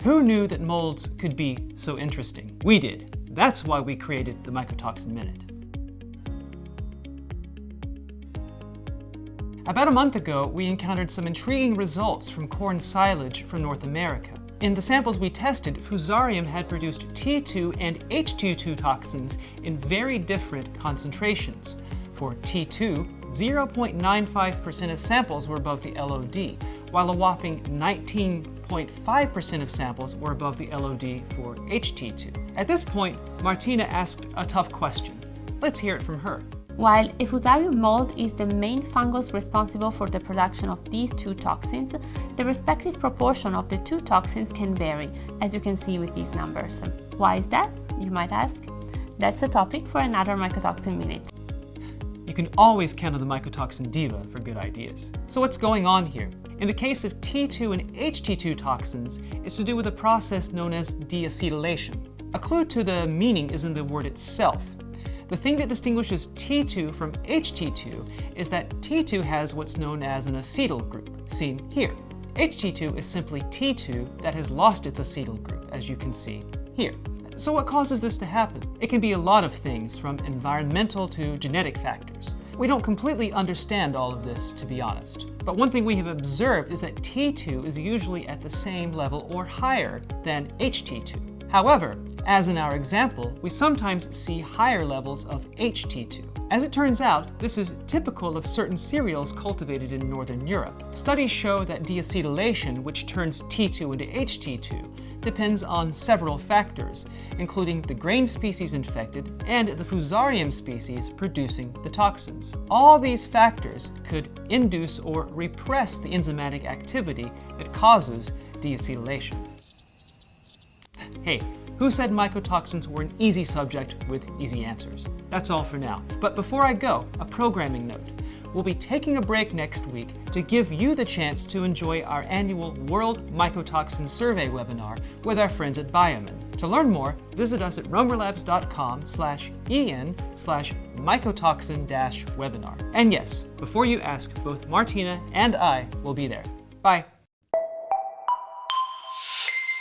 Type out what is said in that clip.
Who knew that molds could be so interesting? We did. That's why we created the Mycotoxin Minute. About a month ago, we encountered some intriguing results from corn silage from North America. In the samples we tested, Fusarium had produced T-2 and HT-2 toxins in very different concentrations. For T-2, 0.95% of samples were above the LOD, while a whopping 19.5% of samples were above the LOD for HT-2. At this point, Martina asked a tough question. Let's hear it from her. While a Fusarium mold is the main fungus responsible for the production of these two toxins, the respective proportion of the two toxins can vary, as you can see with these numbers. Why is that, you might ask? That's the topic for another Mycotoxin Minute. You can always count on the Mycotoxin Diva for good ideas. So what's going on here? In the case of T2 and HT2 toxins, it's to do with a process known as deacetylation. A clue to the meaning is in the word itself. The thing that distinguishes T2 from HT2 is that T2 has what's known as an acetyl group, seen here. HT2 is simply T2 that has lost its acetyl group, as you can see here. So what causes this to happen? It can be a lot of things, from environmental to genetic factors. We don't completely understand all of this, to be honest. But one thing we have observed is that T2 is usually at the same level or higher than HT2. However, as in our example, we sometimes see higher levels of HT2. As it turns out, this is typical of certain cereals cultivated in Northern Europe. Studies show that deacetylation, which turns T2 into HT2, depends on several factors, including the grain species infected and the Fusarium species producing the toxins. All these factors could induce or repress the enzymatic activity that causes deacetylation. Hey, who said mycotoxins were an easy subject with easy answers? That's all for now. But before I go, a programming note. We'll be taking a break next week to give you the chance to enjoy our annual World Mycotoxin Survey webinar with our friends at Biomin. To learn more, visit us at romerlabs.com/en/mycotoxin-webinar. And yes, before you ask, both Martina and I will be there. Bye.